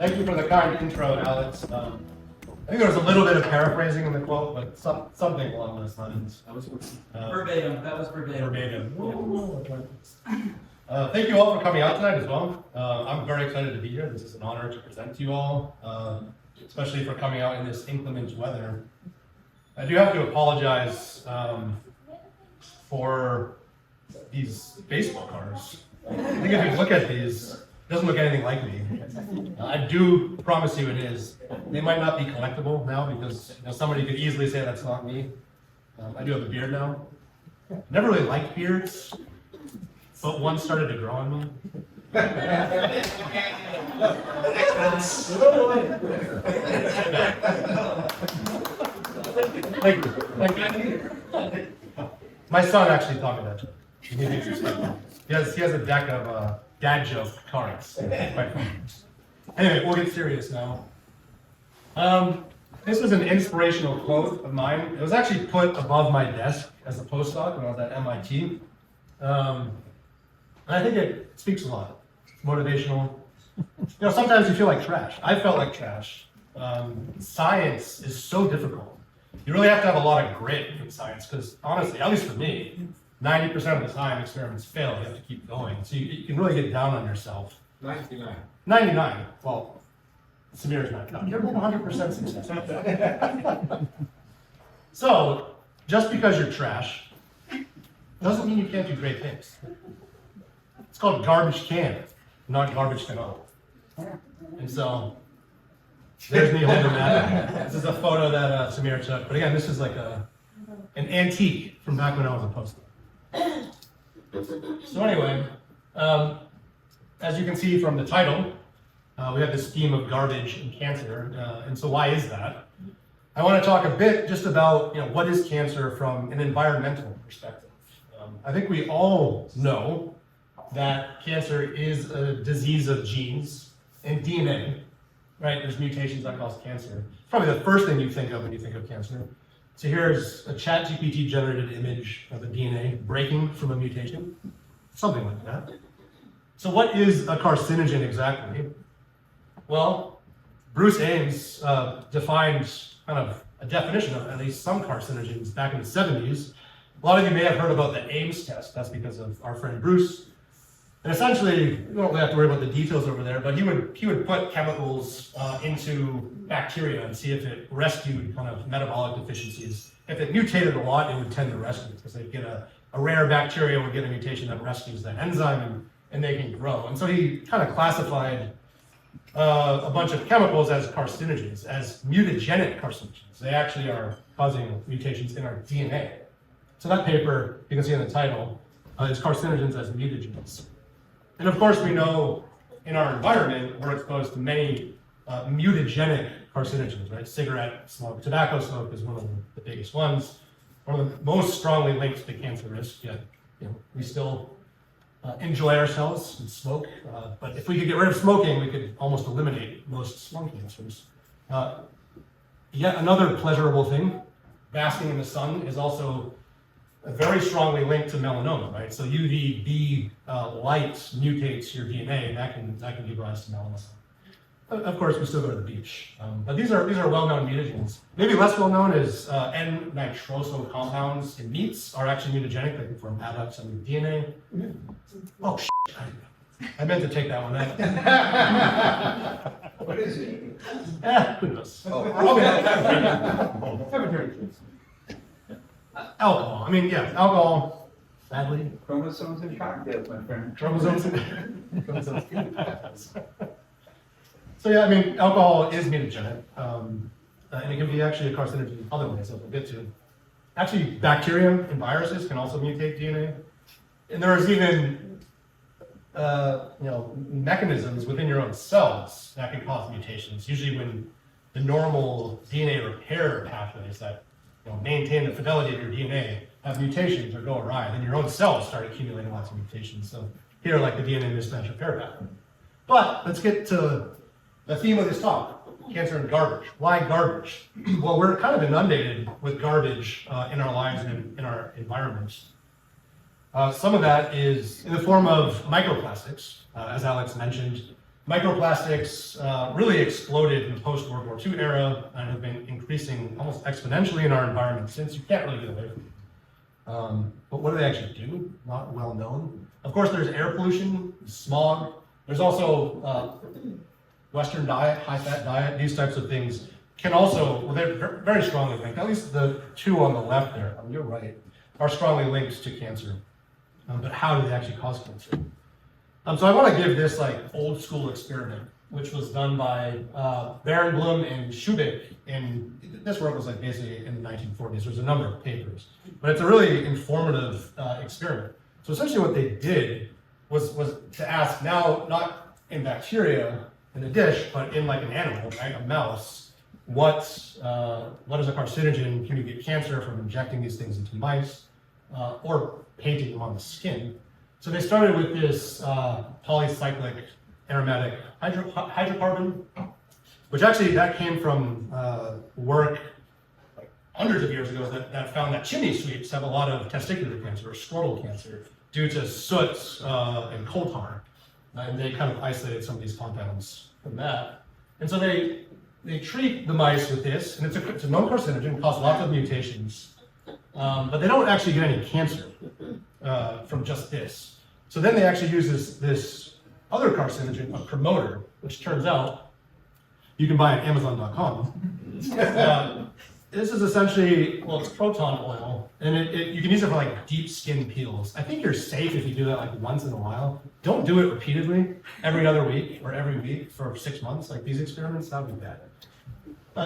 Thank you for the kind intro, Alex. I think there was a little bit of paraphrasing in the quote, but something along those lines. Verbatim. That was verbatim. Thank you all for coming out tonight as well. I'm very excited to be here. This is an honor to present to you all, especially for coming out in this inclement weather. I do have to apologize for these baseball cards. I think if you look at these, it doesn't look anything like me. I do promise you it is. They might not be collectible now because somebody could easily say that's not me. I do have a beard now. Never really liked beards, but one started to grow on me. Thank you. Thank you. My son actually taught me that joke. He has a deck of dad joke cards. Quite fun. Anyway, we'll get serious now. This was an inspirational quote of mine. It was actually put above my desk as a postdoc when I was at MIT. And I think it speaks a lot. It's motivational. Sometimes you feel like trash. I felt like trash. Science is so difficult. You really have to have a lot of grit in science because honestly, at least for me, 90% of the time experiments fail. You have to keep going. So you can really get down on yourself. 99. 99. Well, Samir's not counting. You're 100% success. So, just because you're trash doesn't mean you can't do great things. It's called garbage can, not garbage canoe. And so, there's me holding that. This is a photo that Samir took. But again, this is like an antique from back when I was a postdoc. So anyway, as you can see from the title, we have this theme of garbage and cancer. And so why is that? I want to talk a bit just about what is cancer from an environmental perspective. I think we all know that cancer is a disease of genes and DNA, right? There's mutations that cause cancer. It's probably the first thing you think of when you think of cancer. So here's a ChatGPT generated image of a DNA breaking from a mutation, something like that. So what is a carcinogen exactly? Well, Bruce Ames defined kind of a definition of at least some carcinogens back in the 70s. A lot of you may have heard about the Ames test. That's because of our friend Bruce. And essentially, you don't really have to worry about the details over there, but he would put chemicals into bacteria and see if it rescued kind of metabolic deficiencies. If it mutated a lot, it would tend to rescue because they'd get a rare bacteria would get a mutation that rescues that enzyme and they can grow. And so he kind of classified a bunch of chemicals as carcinogens, as mutagenic carcinogens. They actually are causing mutations in our DNA. So that paper, you can see in the title, is carcinogens as mutagens. And of course, we know in our environment, we're exposed to many mutagenic carcinogens, right? Cigarette smoke, tobacco smoke is one of the biggest ones, one of the most strongly linked to cancer risk, yet we still enjoy ourselves and smoke. But if we could get rid of smoking, we could almost eliminate most lung cancers. Yet another pleasurable thing, basking in the sun is also very strongly linked to melanoma, right? So UVB light mutates your DNA, and that can give rise to melanoma. Of course, we still go to the beach, but these are well-known mutagens. Maybe less well-known is N-nitroso compounds in meats are actually mutagenic. They can form adducts on your DNA. Oh shit! I meant to take that one. What is it? Who knows? Oh, Alcohol. I mean, yeah, alcohol. Sadly, chromosomes and cocktails, my friend. chromosomes. So yeah, I mean, alcohol is mutagenic, and it can be actually a carcinogen in other ways that we'll get to. Actually, bacteria and viruses can also mutate DNA, and there's even mechanisms within your own cells that can cause mutations. Usually, when the normal DNA repair pathways that maintain the fidelity of your DNA have mutations or go awry, then your own cells start accumulating lots of mutations. So here, like the DNA mismatch repair pathway. But let's get to the theme of this talk, cancer and garbage. Why garbage? Well, we're kind of inundated with garbage in our lives and in our environments. Some of that is in the form of microplastics, as Alex mentioned. Microplastics really exploded in the post-World War II era and have been increasing almost exponentially in our environment since. You can't really get away from them. But what do they actually do? Not well known. Of course, there's air pollution, smog. There's also Western diet, high-fat diet. These types of things can also, well, they're very strongly linked. At least the two on the left there, on your right, are strongly linked to cancer. But how do they actually cause cancer? So I want to give this like old school experiment, which was done by Barenblum and Schubik. And this work was like basically in the 1940s. There's a number of papers, but it's a really informative experiment. So essentially what they did was to ask, now not in bacteria in a dish, but in like an animal, right, a mouse, what is a carcinogen? Can you get cancer from injecting these things into mice or painting them on the skin? So they started with this polycyclic aromatic hydrocarbon, which actually that came from work like hundreds of years ago that found that chimney sweeps have a lot of testicular cancer or scrotal cancer due to soot and coal tar. And they kind of isolated some of these compounds from that. And so they treat the mice with this, and it's a known carcinogen, causes lots of mutations, but they don't actually get any cancer from just this. So then they actually use this other carcinogen, a promoter, which turns out you can buy at Amazon.com. This is essentially, well, it's proton oil, and you can use it for like deep skin peels. I think you're safe if you do that like once in a while. Don't do it repeatedly, every other week or every week for 6 months, like these experiments, that would be bad.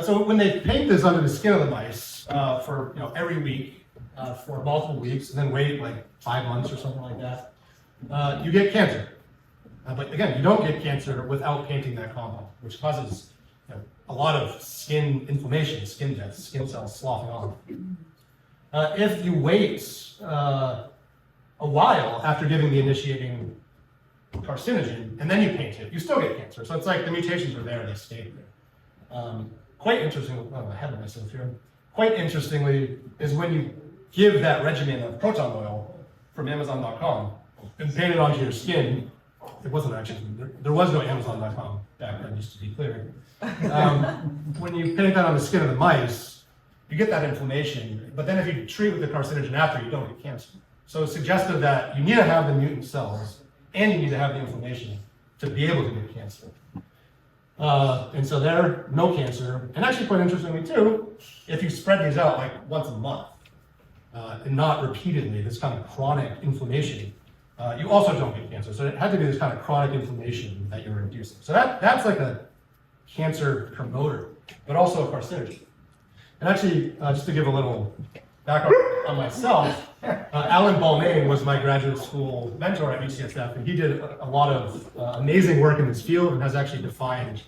So when they paint this under the skin of the mice for every week for multiple weeks, and then wait like 5 months or something like that, you get cancer. But again, you don't get cancer without painting that compound, which causes a lot of skin inflammation, skin death, skin cells sloughing off. If you wait a while after giving the initiating carcinogen, and then you paint it, you still get cancer. So it's like the mutations are there, they stayed there. Quite interesting, I'm ahead of myself here. Quite interestingly is when you give that regimen of proton oil from Amazon.com and paint it onto your skin. It wasn't actually, there was no Amazon.com back then, just to be clear. When you paint that on the skin of the mice, you get that inflammation, but then if you treat with the carcinogen after, you don't get cancer. So it's suggestive that you need to have the mutant cells and you need to have the inflammation to be able to get cancer. And so there, no cancer. And actually quite interestingly too, if you spread these out like once a month and not repeatedly, this kind of chronic inflammation, you also don't get cancer. So it had to be this kind of chronic inflammation that you're inducing. So that's like a cancer promoter, but also a carcinogen. And actually, just to give a little background on myself, Alan Balmain was my graduate school mentor at UCSF, and he did a lot of amazing work in this field and has actually defined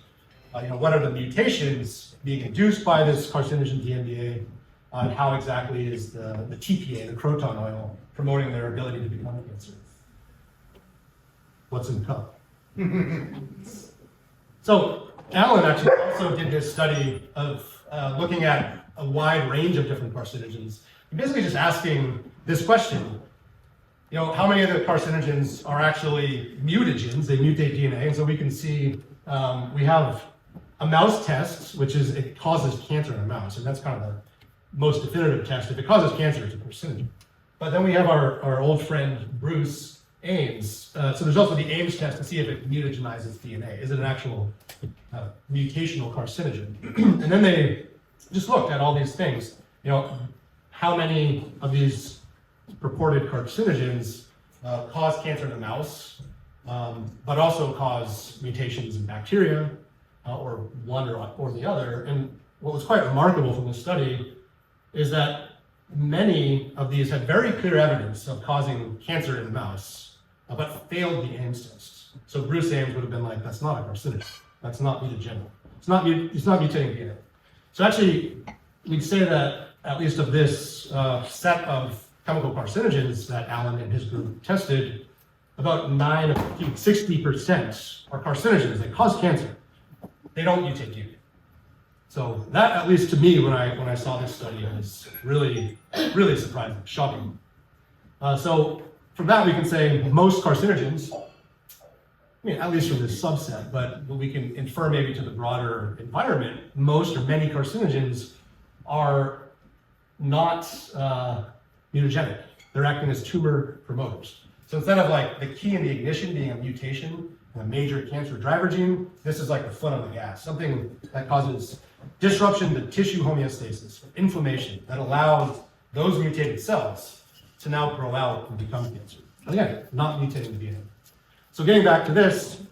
what are the mutations being induced by this carcinogen DMDA, and how exactly is the TPA, the croton oil, promoting their ability to become a cancer. What's in the cup? So Alan actually also did this study of looking at a wide range of different carcinogens, and basically just asking this question, how many of the carcinogens are actually mutagens, they mutate DNA, and so we can see we have a mouse test, which is it causes cancer in a mouse, and that's kind of the most definitive test. If it causes cancer, it's a carcinogen. But then we have our old friend Bruce Ames. So there's also the Ames test to see if it mutagenizes DNA. Is it an actual mutational carcinogen? And then they just looked at all these things. How many of these purported carcinogens cause cancer in the mouse, but also cause mutations in bacteria, or one or the other. And what was quite remarkable from this study is that many of these had very clear evidence of causing cancer in the mouse, but failed the Ames test. So Bruce Ames would have been like, that's not a carcinogen. That's not mutagenic. It's not mutating DNA. So actually, we'd say that at least of this set of chemical carcinogens that Alan and his group tested, about 60% are carcinogens that cause cancer. They don't mutate DNA. So that, at least to me, when I saw this study, was really, really surprising, shocking. So from that, we can say most carcinogens I mean, at least from this subset, but we can infer maybe to the broader environment, most or many carcinogens are not mutagenic. They're acting as tumor promoters. So instead of like the key in the ignition being a mutation in a major cancer driver gene, this is like the foot on the gas, something that causes disruption to tissue homeostasis, inflammation that allows those mutated cells to now grow out and become cancer. Again, not mutating the DNA. So getting back to this,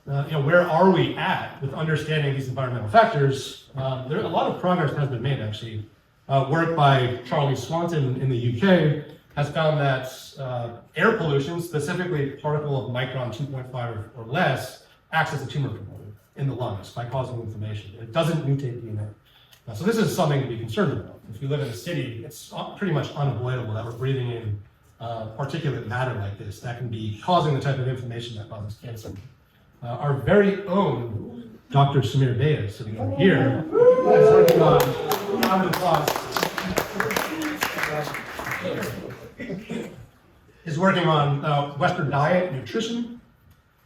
where are we at with understanding these environmental factors? There a lot of progress has been made actually. Work by Charlie Swanton in the UK has found that air pollution, specifically particle of micron 2.5 or less, acts as a tumor promoter in the lungs by causing inflammation. It doesn't mutate DNA. So this is something to be concerned about. If you live in a city, it's pretty much unavoidable that we're breathing in particulate matter like this that can be causing the type of inflammation that causes cancer. Our very own Dr. Samir Beyaz, sitting over here, is working on round of applause. Is working on Western diet, nutrition,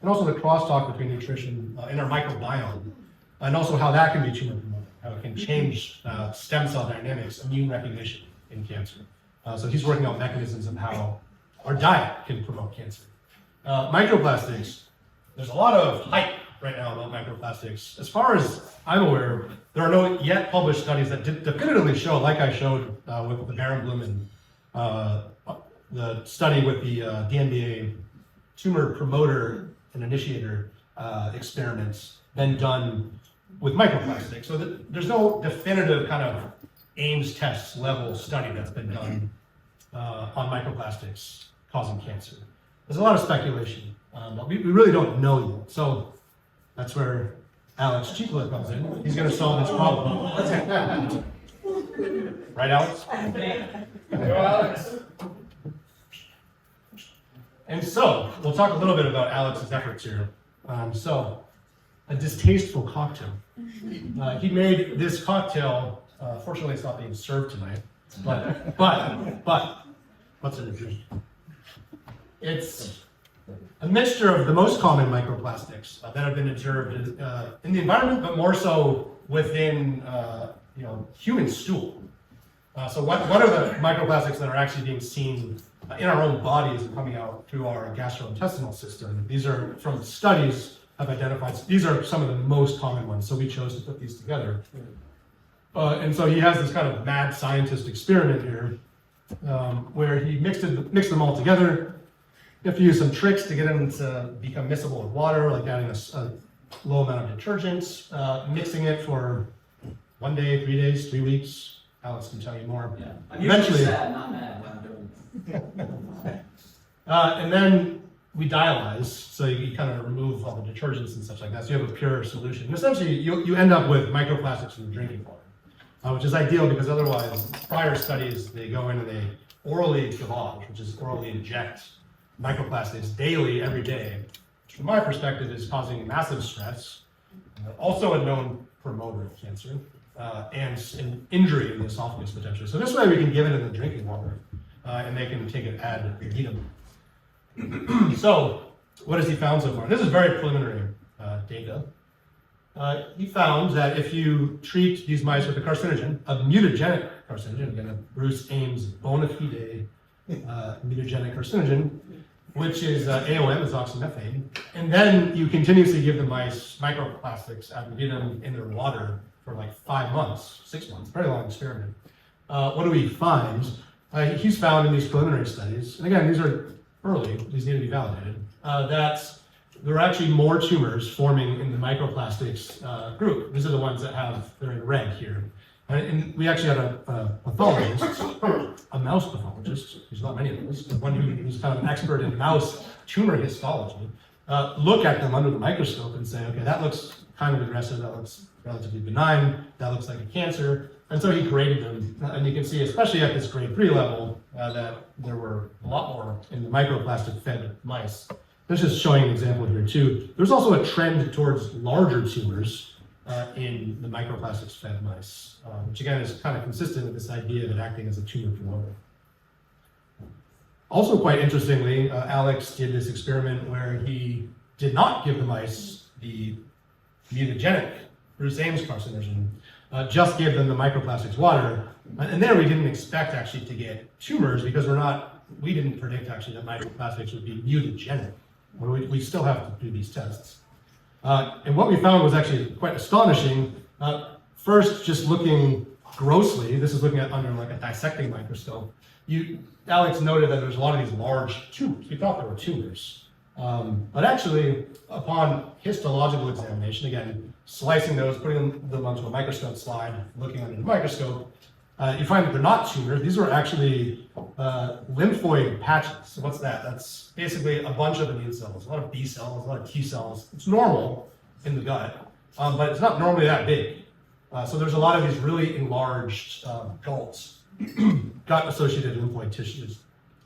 and also the crosstalk between nutrition and our microbiome, and also how that can be tumor promoting, how it can change stem cell dynamics, immune recognition in cancer. So he's working on mechanisms of how our diet can promote cancer. Microplastics, there's a lot of hype right now about microplastics. As far as I'm aware, there are no yet published studies that definitively show, like I showed with the Barenblum and the study with the DNBA tumor promoter and initiator experiments, been done with microplastics. So there's no definitive kind of Ames test level study that's been done on microplastics causing cancer. There's a lot of speculation, but we really don't know yet. So that's where Alex Chikla comes in. He's going to solve this problem. Right, Alex? Go, Alex. And so we'll talk a little bit about Alex's efforts here. So a distasteful cocktail. He made this cocktail. Fortunately, it's not being served tonight. But what's in the drink? It's a mixture of the most common microplastics that have been observed in the environment, but more so within human stool. So what are the microplastics that are actually being seen in our own bodies coming out through our gastrointestinal system? These are from studies have identified. These are some of the most common ones. So we chose to put these together. And so he has this kind of mad scientist experiment here, where he mixed them all together. You have to use some tricks to get them to become miscible with water, like adding a low amount of detergents, mixing it for 1 day, 3 days, 3 weeks. Alex can tell you more. Yeah. I'm Eventually, usually sad, not mad when I'm doing it. and then we dialyze, so you kind of remove all the detergents and such like that, so you have a pure solution. And essentially, you end up with microplastics in the drinking water, which is ideal because otherwise, prior studies, they go in and they orally gavage, which is orally inject microplastics daily, every day, which from my perspective is causing massive stress, also a known promoter of cancer, and an injury in the esophagus potentially. So this way we can give it in the drinking water, and they can take it ad libitum. So what has he found so far? This is very preliminary data. He found that if you treat these mice with a carcinogen, a mutagenic carcinogen, again, a Bruce Ames bona fide mutagenic carcinogen, which is AOM, is oxymethane, and then you continuously give the mice microplastics ad libitum in their water for like 5 months, 6 months, very long experiment. What do we find? He's found in these preliminary studies, and again, these are early, these need to be validated, that there are actually more tumors forming in the microplastics group. These are the ones that they're in red here. And we actually had a pathologist, a mouse pathologist, there's not many of those, but one who's kind of an expert in mouse tumor histology, look at them under the microscope and say, okay, that looks kind of aggressive, that looks relatively benign, that looks like a cancer. And so he graded them, and you can see, especially at this grade 3 level, that there were a lot more in the microplastic fed mice. This is showing an example here too. There's also a trend towards larger tumors in the microplastics fed mice, which again is kind of consistent with this idea of it acting as a tumor promoter. Also quite interestingly, Alex did this experiment where he did not give the mice the mutagenic Bruce Ames carcinogen, just gave them the microplastics water. And there we didn't expect actually to get tumors because we didn't predict actually that microplastics would be mutagenic. We still have to do these tests. And what we found was actually quite astonishing. First, just looking grossly, this is looking at under like a dissecting microscope. Alex noted that there's a lot of these large tumors. We thought there were tumors. But actually, upon histological examination, again, slicing those, putting them onto a microscope slide, looking under the microscope, you find that they're not tumors. These are actually lymphoid patches. So what's that? That's basically a bunch of immune cells, a lot of B cells, a lot of T cells. It's normal in the gut, but it's not normally that big. So there's a lot of these really enlarged gulls, gut-associated lymphoid tissues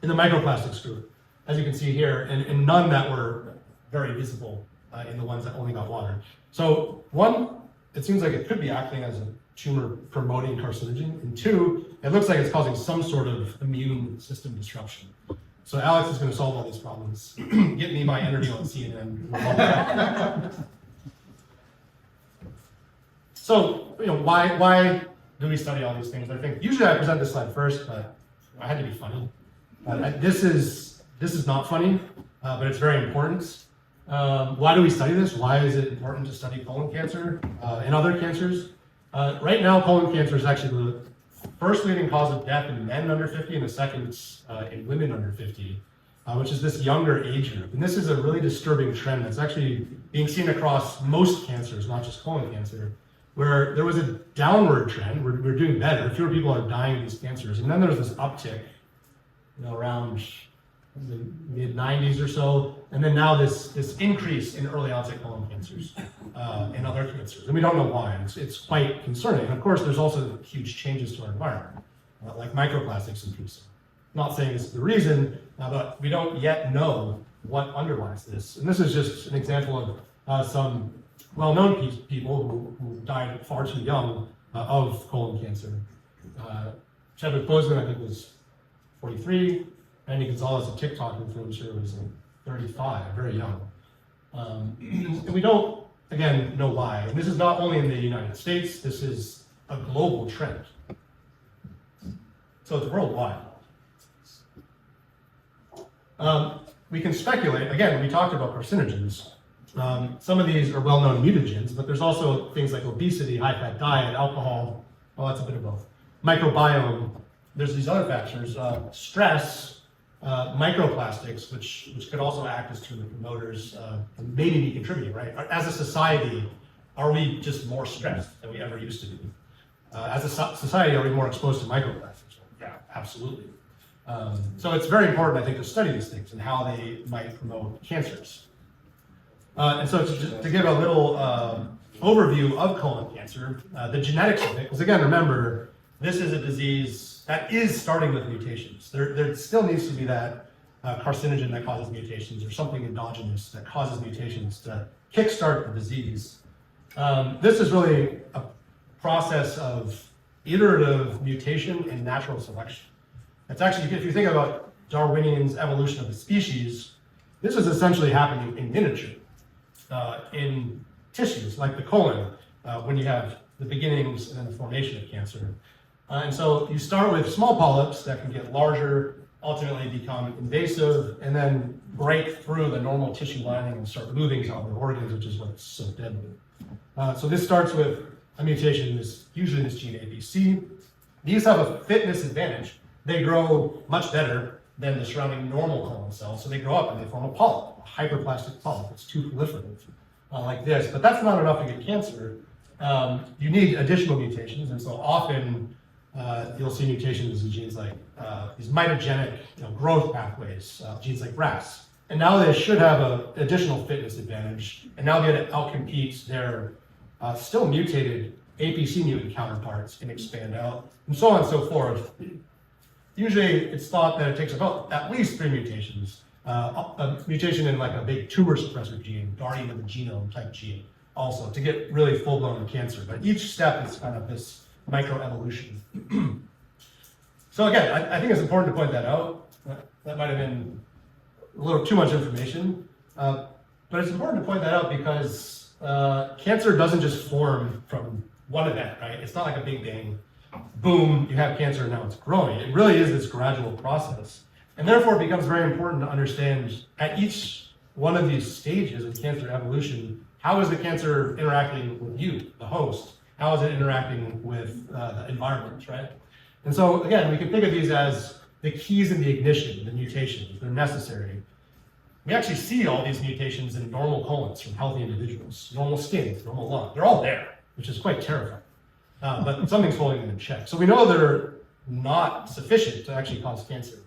in the microplastics group, as you can see here, and none that were very visible in the ones that only got water. So one, it seems like it could be acting as a tumor-promoting carcinogen, and two, it looks like it's causing some sort of immune system disruption. So Alex is going to solve all these problems. Get me my interview on CNN. So, why do we study all these things? I think usually I present this slide first, but I had to be funny. This is not funny, but it's very important. Why do we study this? Why is it important to study colon cancer and other cancers? Right now, colon cancer is actually the first leading cause of death in men under 50 and the second in women under 50, which is this younger age group. And this is a really disturbing trend that's actually being seen across most cancers, not just colon cancer, where there was a downward trend. We're doing better. Fewer people are dying of these cancers. And then there's this uptick, around the mid-90s or so. And then now this increase in early onset colon cancers and other cancers. And we don't know why. It's quite concerning. And of course, there's also huge changes to our environment, like microplastics increasing. Not saying this is the reason, but we don't yet know what underlies this. And this is just an example of some well-known people who died far too young of colon cancer. Chadwick Boseman, I think, was 43. Andy Gonzalez, a TikTok influencer, was 35, very young. And we don't, again, know why. And this is not only in the United States, this is a global trend. So it's worldwide. We can speculate, again, we talked about carcinogens. Some of these are well-known mutagens, but there's also things like obesity, high-fat diet, alcohol, well, that's a bit of both. Microbiome, there's these other factors, stress, microplastics, which could also act as tumor promoters, and maybe be contributing, right? As a society, are we just more stressed than we ever used to be? As a society, are we more exposed to microplastics? Yeah, absolutely. So it's very important, I think, to study these things and how they might promote cancers. And so to give a little overview of colon cancer, the genetics of it, because again, remember, this is a disease that is starting with mutations. There still needs to be that carcinogen that causes mutations or something endogenous that causes mutations to kickstart the disease. This is really a process of iterative mutation and natural selection. It's actually, if you think about Darwinian's evolution of the species, this is essentially happening in miniature. In tissues like the colon, when you have the beginnings and then the formation of cancer. And so you start with small polyps that can get larger, ultimately become invasive, and then break through the normal tissue lining and start moving to other organs, which is what's so deadly. So this starts with a mutation, usually this gene APC. These have a fitness advantage. They grow much better than the surrounding normal colon cells, so they grow up and they form a polyp, a hyperplastic polyp. It's too proliferative, like this. But that's not enough to get cancer. You need additional mutations, and so often you'll see mutations in genes like these mitogenic growth pathways, genes like RAS. And now they should have an additional fitness advantage, and now be able to outcompete their still mutated APC mutant counterparts and expand out, and so on and so forth. Usually it's thought that it takes about at least 3 mutations. A mutation in like a big tumor suppressor gene, guardian of the genome type gene, also to get really full-blown cancer. But each step is kind of this microevolution. So again, I think it's important to point that out. That might have been a little too much information. But it's important to point that out because cancer doesn't just form from one event, right? It's not like a big bang, boom, you have cancer and now it's growing. It really is this gradual process. And therefore it becomes very important to understand at each one of these stages of cancer evolution, how is the cancer interacting with you, the host? How is it interacting with the environment, right? And so again, we can think of these as the keys in the ignition, the mutations, they're necessary. We actually see all these mutations in normal colons from healthy individuals, normal skin, normal lung. They're all there, which is quite terrifying. But something's holding them in check. So we know they're not sufficient to actually cause cancer.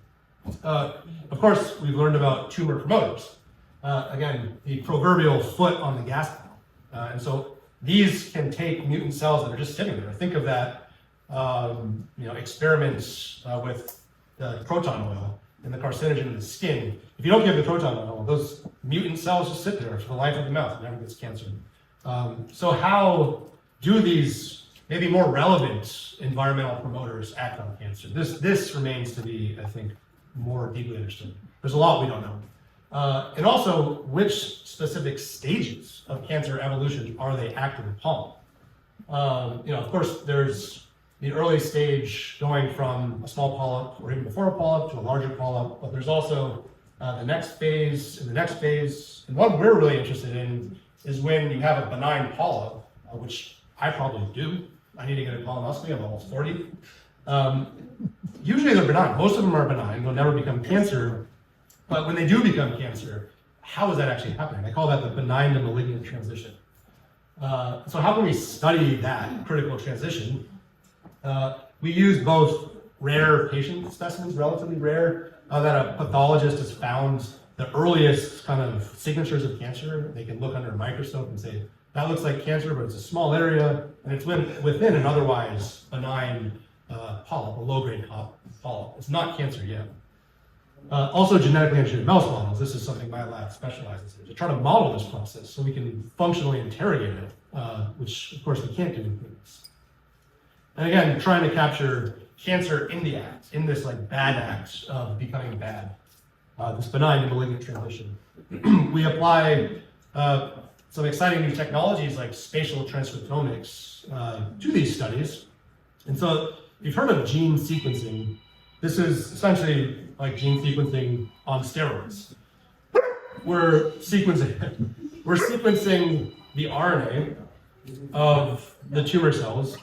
Of course, we've learned about tumor promoters. Again, the proverbial foot on the gas pedal. And so these can take mutant cells that are just sitting there. Think of that, experiments with the proton oil and the carcinogen in the skin. If you don't give the proton oil, those mutant cells just sit there for the life of the mouth and never gets cancer. So how do these maybe more relevant environmental promoters act on cancer? This remains to be, I think, more deeply understood. There's a lot we don't know. And also, which specific stages of cancer evolution are they active upon? Of course, there's the early stage going from a small polyp or even before a polyp to a larger polyp, but there's also the next phase and the next phase. And what we're really interested in is when you have a benign polyp, which I probably do. I need to get a colonoscopy, I'm almost 40. Usually they're benign, most of them are benign, they'll never become cancer. But when they do become cancer, how is that actually happening? I call that the benign to malignant transition. So how can we study that critical transition? We use both rare patient specimens, relatively rare, that a pathologist has found the earliest kind of signatures of cancer. They can look under a microscope and say, that looks like cancer, but it's a small area, and it's within an otherwise benign polyp, a low-grade polyp. It's not cancer yet. Also genetically engineered mouse models. This is something my lab specializes in, to try to model this process so we can functionally interrogate it, which of course we can't do in humans. And again, trying to capture cancer in the act, in this like bad act of becoming bad, this benign to malignant transition. We apply some exciting new technologies like spatial transcriptomics to these studies. And so you've heard of gene sequencing. This is essentially like gene sequencing on steroids. We're sequencing the RNA of the tumor cells,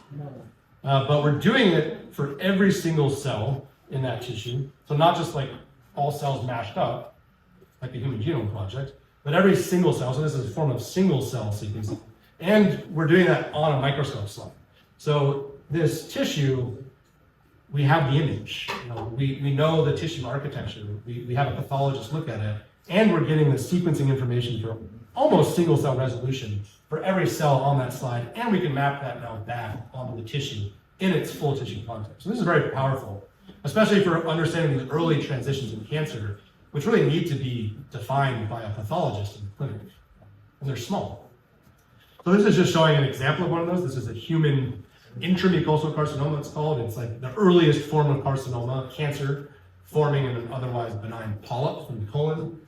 but we're doing it for every single cell in that tissue. So not just like all cells mashed up, like the Human Genome Project, but every single cell. So this is a form of single cell sequencing. And we're doing that on a microscope slide. So this tissue, we have the image. We know the tissue architecture. We have a pathologist look at it, and we're getting the sequencing information for almost single cell resolution for every cell on that slide, and we can map that now back onto the tissue in its full tissue context. So this is very powerful, especially for understanding the early transitions in cancer, which really need to be defined by a pathologist in the clinic, and they're small. So this is just showing an example of one of those. This is a human intramucosal carcinoma, it's called. It's like the earliest form of carcinoma, cancer forming in an otherwise benign polyp from the colon.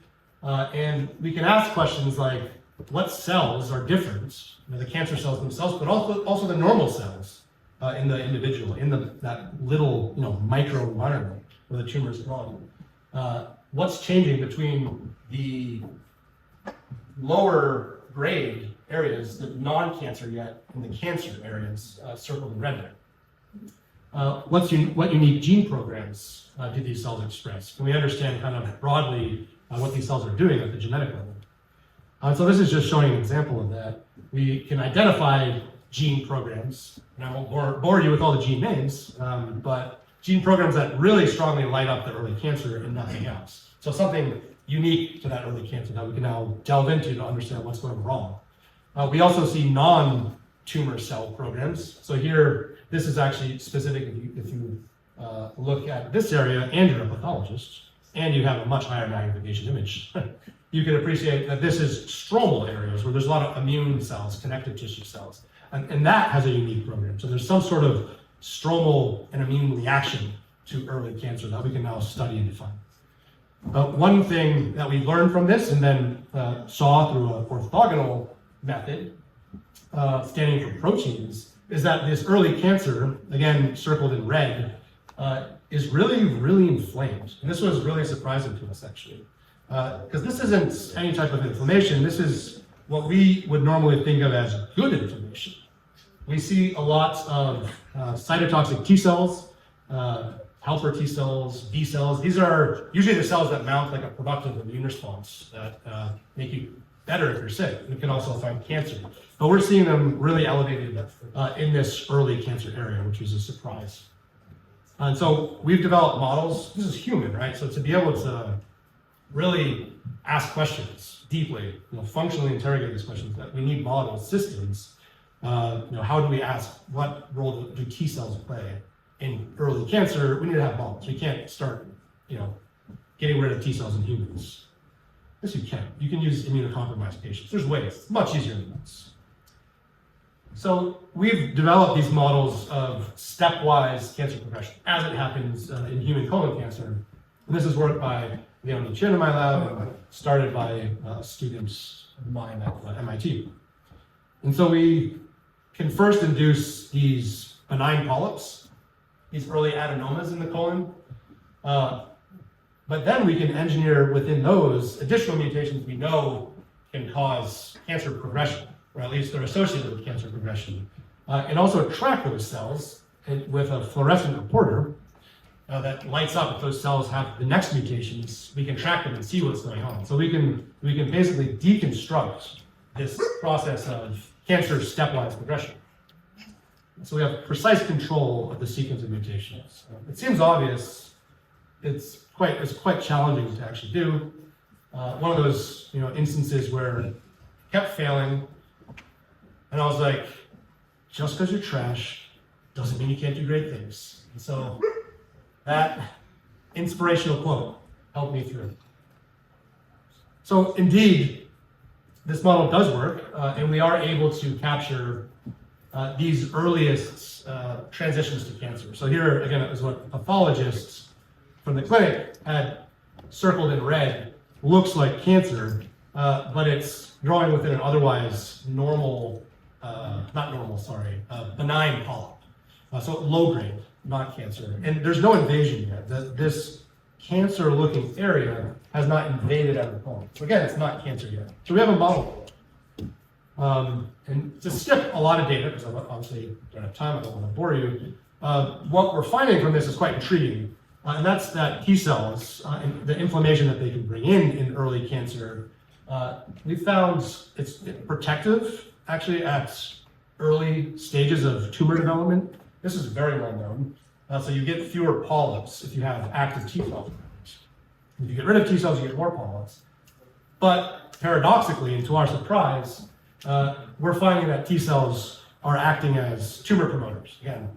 And we can ask questions like, what cells are different, the cancer cells themselves, but also the normal cells in the individual, in that little microenvironment where the tumor is growing. What's changing between the lower grade areas, the non-cancer yet, and the cancer areas circled in red there? What unique gene programs do these cells express? Can we understand kind of broadly what these cells are doing at the genetic level? So this is just showing an example of that. We can identify gene programs, and I won't bore you with all the gene names, but gene programs that really strongly light up the early cancer and nothing else. So something unique to that early cancer that we can now delve into to understand what's going wrong. We also see non-tumor cell programs. So here, this is actually specific if you look at this area and you're a pathologist, and you have a much higher magnification image. You can appreciate that this is stromal areas where there's a lot of immune cells, connective tissue cells, and that has a unique program. So there's some sort of stromal and immune reaction to early cancer that we can now study and define. One thing that we learned from this, and then saw through an orthogonal method, standing for proteins, is that this early cancer, again circled in red, is really, really inflamed. And this was really surprising to us, actually. Because this isn't any type of inflammation, this is what we would normally think of as good inflammation. We see a lot of cytotoxic T cells, helper T cells, B cells. These are usually the cells that mount like a productive immune response that make you better if you're sick. You can also find cancer. But we're seeing them really elevated in this early cancer area, which was a surprise. And so we've developed models. This is human, right? So to be able to really ask questions deeply, functionally interrogate these questions, that we need models, systems. How do we ask, what role do T cells play in early cancer? We need to have models. We can't start, getting rid of T cells in humans. Yes, you can. You can use immunocompromised patients. There's ways. It's much easier than this. So we've developed these models of stepwise cancer progression as it happens in human colon cancer. And this is work by Leonie Chin in my lab, and started by students of mine at MIT. And so we can first induce these benign polyps, these early adenomas in the colon. But then we can engineer within those additional mutations we know can cause cancer progression, or at least they're associated with cancer progression. And also track those cells with a fluorescent reporter that lights up if those cells have the next mutations. We can track them and see what's going on. So we can basically deconstruct this process of cancer stepwise progression. So we have precise control of the sequence of mutations. It seems obvious. It's quite challenging to actually do. One of those instances where it kept failing, and I was like, just because you're trash doesn't mean you can't do great things. And so that inspirational quote helped me through. So indeed, this model does work, and we are able to capture these earliest transitions to cancer. So here, again, it was what pathologists from the clinic had circled in red looks like cancer, but it's growing within an otherwise benign polyp. So low grade, not cancer. And there's no invasion yet. This cancer-looking area has not invaded our colon. So again, it's not cancer yet. So we have a model. And to skip a lot of data, because I obviously don't have time, I don't want to bore you, what we're finding from this is quite intriguing. And that's that T cells, and the inflammation that they can bring in early cancer, we found it's protective, actually, at early stages of tumor development. This is very well known. So you get fewer polyps if you have active T cells. If you get rid of T cells, you get more polyps. But paradoxically, and to our surprise, we're finding that T cells are acting as tumor promoters. Again,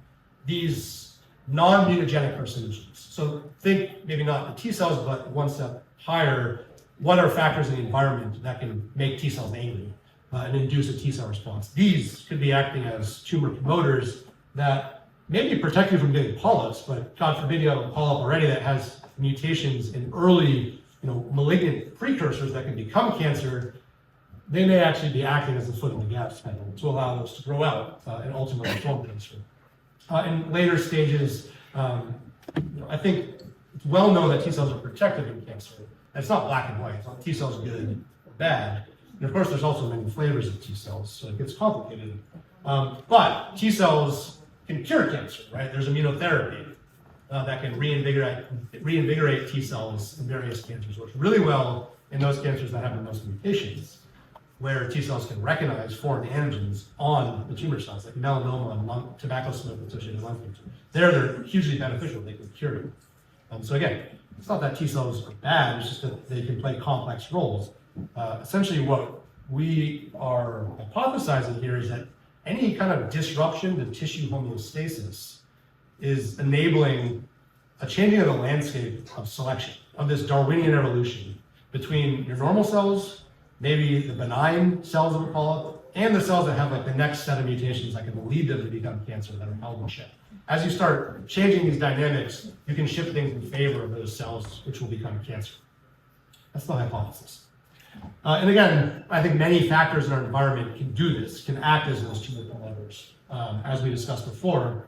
these non-mutagenic carcinogens. So think maybe not the T cells, but one step higher. What are factors in the environment that can make T cells angry and induce a T cell response? These could be acting as tumor promoters that maybe protect you from getting polyps, but God forbid you have a polyp already that has mutations in early, malignant precursors that can become cancer. They may actually be acting as a foot in the gas pedal to allow those to grow out and ultimately form cancer. In later stages, I think it's well known that T cells are protective in cancer. It's not black and white. It's not T cells good or bad. And of course, there's also many flavors of T cells, so it gets complicated. But T cells can cure cancer, right? There's immunotherapy that can reinvigorate T cells in various cancers. Works really well in those cancers that have the most mutations, where T cells can recognize foreign antigens on the tumor cells, like melanoma and tobacco smoke associated lung cancer. They're hugely beneficial. They can cure you. So again, it's not that T cells are bad, it's just that they can play complex roles. Essentially what we are hypothesizing here is that any kind of disruption to tissue homeostasis is enabling a changing of the landscape of selection, of this Darwinian evolution between your normal cells, maybe the benign cells of a polyp, and the cells that have like the next set of mutations that can lead them to become cancer that are held in check. As you start changing these dynamics, you can shift things in favor of those cells which will become cancer. That's the hypothesis. And again, I think many factors in our environment can do this, can act as those two different levers, as we discussed before,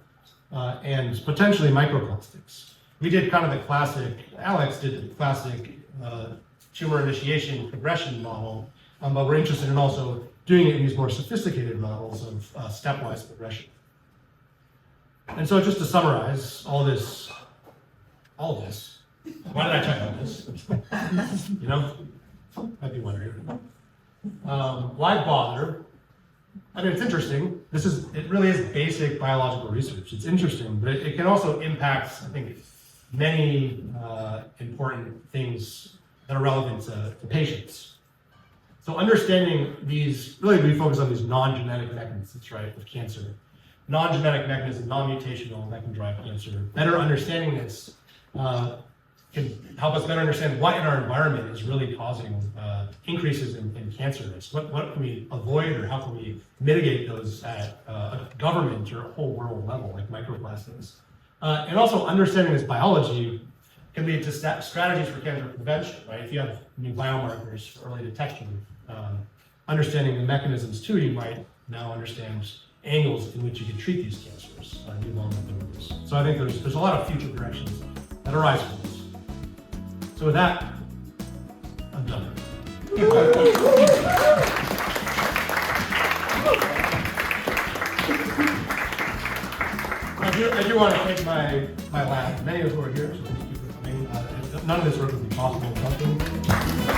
and potentially microplastics. We did kind of the classic, Alex did the classic tumor initiation progression model, but we're interested in also doing it in these more sophisticated models of stepwise progression. And so just to summarize all this, why did I talk about this? You know, might be wondering. Why bother? I mean, it's interesting. It really is basic biological research. It's interesting, but it can also impact, I think, many important things that are relevant to patients. So understanding these, really we focus on these non-genetic mechanisms, right, of cancer. Non-genetic mechanism, non-mutational that can drive cancer. Better understanding this can help us better understand what in our environment is really causing increases in cancer risk. What can we avoid, or how can we mitigate those at a government or a whole world level, like microplastics? And also understanding this biology can lead to strategies for cancer prevention, right? If you have new biomarkers for early detection, understanding the mechanisms too, you might now understand angles in which you can treat these cancers, new vulnerabilities. So I think there's a lot of future directions that arise from this. So with that, I'm done. I do want to thank my lab, many of who are here, so thank you for coming. None of this work would be possible without them.